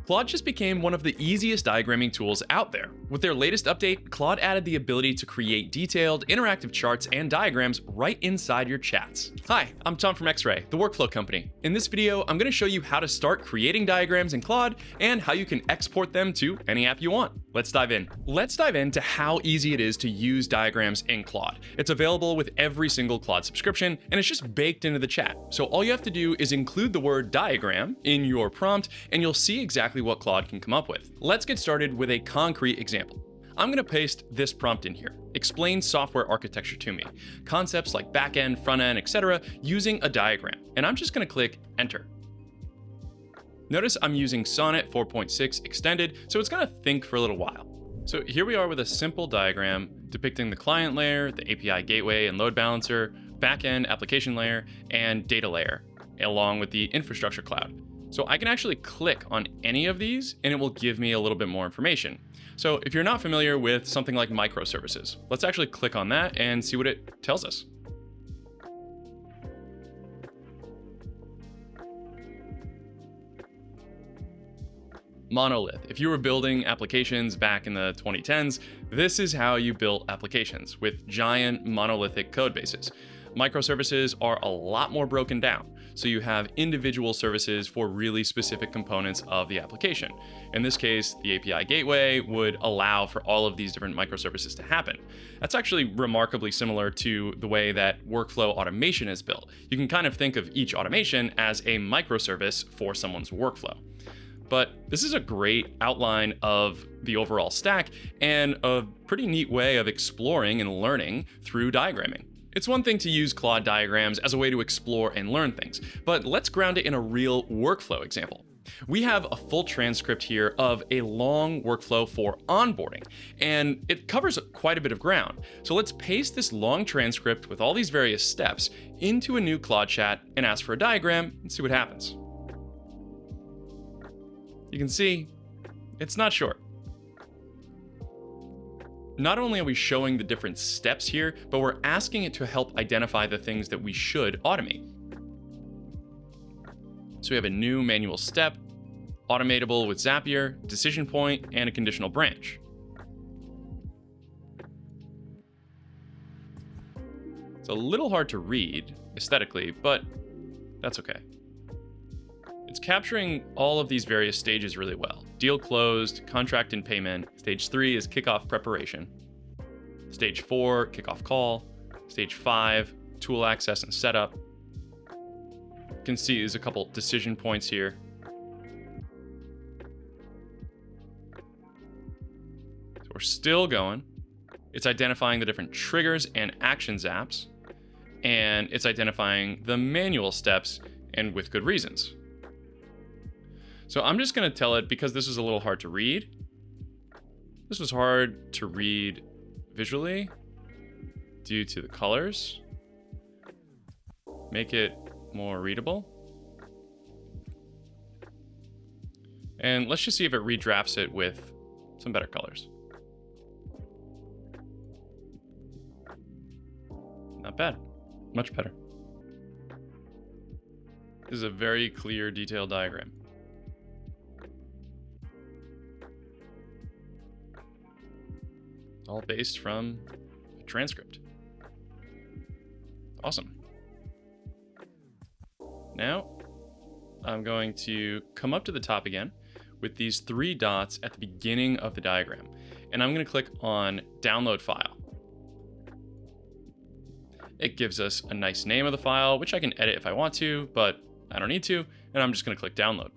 Claude just became one of the easiest diagramming tools out there. With their latest update, Claude added the ability to create detailed, interactive charts and diagrams right inside your chats. Hi, I'm Tom from Xray, the workflow company. In this video, I'm going to show you how to start creating diagrams in Claude and how you can export them to any app you want. Let's dive in. Let's dive into how easy it is to use diagrams in Claude. It's available with every single Claude subscription, and it's just baked into the chat. So all you have to do is include the word diagram in your prompt, and you'll see exactly what Claude can come up with. Let's get started with a concrete example. I'm going to paste this prompt in here. Explain software architecture to me. Concepts like backend, frontend, etc. using a diagram. And I'm just going to click enter. Notice I'm using Sonnet 4.6 extended, so it's going to think for a little while. So here we are with a simple diagram depicting the client layer, the API gateway and load balancer, backend application layer, and data layer, along with the infrastructure cloud. So I can actually click on any of these and it will give me a little bit more information. So if you're not familiar with something like microservices, let's actually click on that and see what it tells us. Monolith. If you were building applications back in the 2010s, this is how you built applications with giant monolithic code bases. Microservices are a lot more broken down, so you have individual services for really specific components of the application. In this case, the API gateway would allow for all of these different microservices to happen. That's actually remarkably similar to the way that workflow automation is built. You can kind of think of each automation as a microservice for someone's workflow. But this is a great outline of the overall stack and a pretty neat way of exploring and learning through diagramming. It's one thing to use Claude diagrams as a way to explore and learn things, but let's ground it in a real workflow example. We have a full transcript here of a long workflow for onboarding, and it covers quite a bit of ground. So let's paste this long transcript with all these various steps into a new Claude chat and ask for a diagram and see what happens. You can see, it's not short. Not only are we showing the different steps here, but we're asking it to help identify the things that we should automate. So we have a new manual step, automatable with Zapier, decision point, and a conditional branch. It's a little hard to read aesthetically, but that's okay. It's capturing all of these various stages really well. Deal closed, contract and payment. Stage 3 is kickoff preparation. Stage 4, kickoff call. Stage 5, tool access and setup. You can see there's a couple decision points here. So we're still going. It's identifying the different triggers and actions apps. And it's identifying the manual steps, and with good reasons. So I'm just going to tell it, because this is a little hard to read. This was hard to read visually due to the colors. Make it more readable. And let's just see if it redrafts it with some better colors. Not bad. Much better. This is a very clear, detailed diagram. All based from a transcript. Awesome. Now, I'm going to come up to the top again with these 3 dots at the beginning of the diagram. And I'm going to click on download file. It gives us a nice name of the file, which I can edit if I want to, but I don't need to. And I'm just going to click download.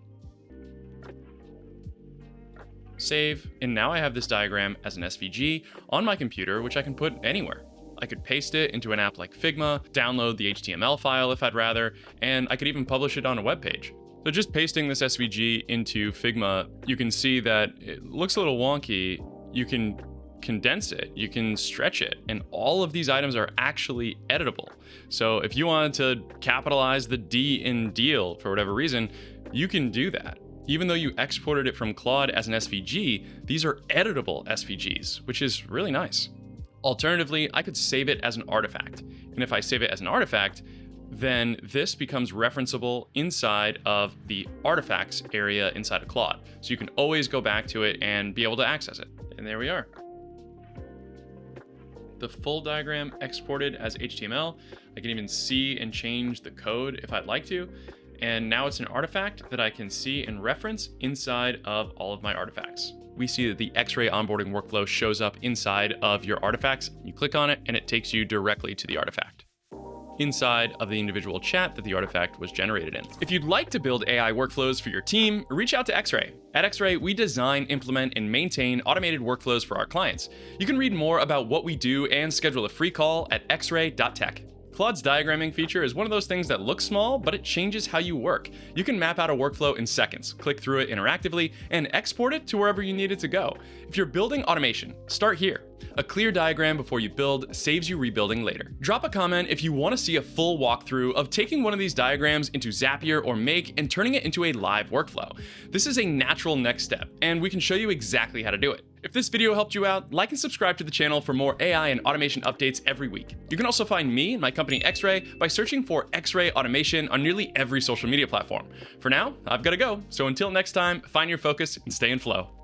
Save, and now I have this diagram as an SVG on my computer, which I can put anywhere. I could paste it into an app like Figma, download the HTML file if I'd rather, and I could even publish it on a web page. So just pasting this SVG into Figma, you can see that it looks a little wonky. You can condense it, you can stretch it, and all of these items are actually editable. So if you wanted to capitalize the D in deal for whatever reason, you can do that. Even though you exported it from Claude as an SVG, these are editable SVGs, which is really nice. Alternatively, I could save it as an artifact. And if I save it as an artifact, then this becomes referenceable inside of the artifacts area inside of Claude. So you can always go back to it and be able to access it. And there we are. The full diagram exported as HTML. I can even see and change the code if I'd like to. And now it's an artifact that I can see and reference inside of all of my artifacts. We see that the X-ray onboarding workflow shows up inside of your artifacts. You click on it and it takes you directly to the artifact inside of the individual chat that the artifact was generated in. If you'd like to build AI workflows for your team, reach out to Xray. At Xray, we design, implement, and maintain automated workflows for our clients. You can read more about what we do and schedule a free call at xray.tech. Claude's diagramming feature is one of those things that looks small, but it changes how you work. You can map out a workflow in seconds, click through it interactively, and export it to wherever you need it to go. If you're building automation, start here. A clear diagram before you build saves you rebuilding later. Drop a comment if you want to see a full walkthrough of taking one of these diagrams into Zapier or Make and turning it into a live workflow. This is a natural next step, and we can show you exactly how to do it. If this video helped you out, like and subscribe to the channel for more AI and automation updates every week. You can also find me and my company Xray by searching for Xray Automation on nearly every social media platform. For now, I've got to go, so until next time, find your focus and stay in flow.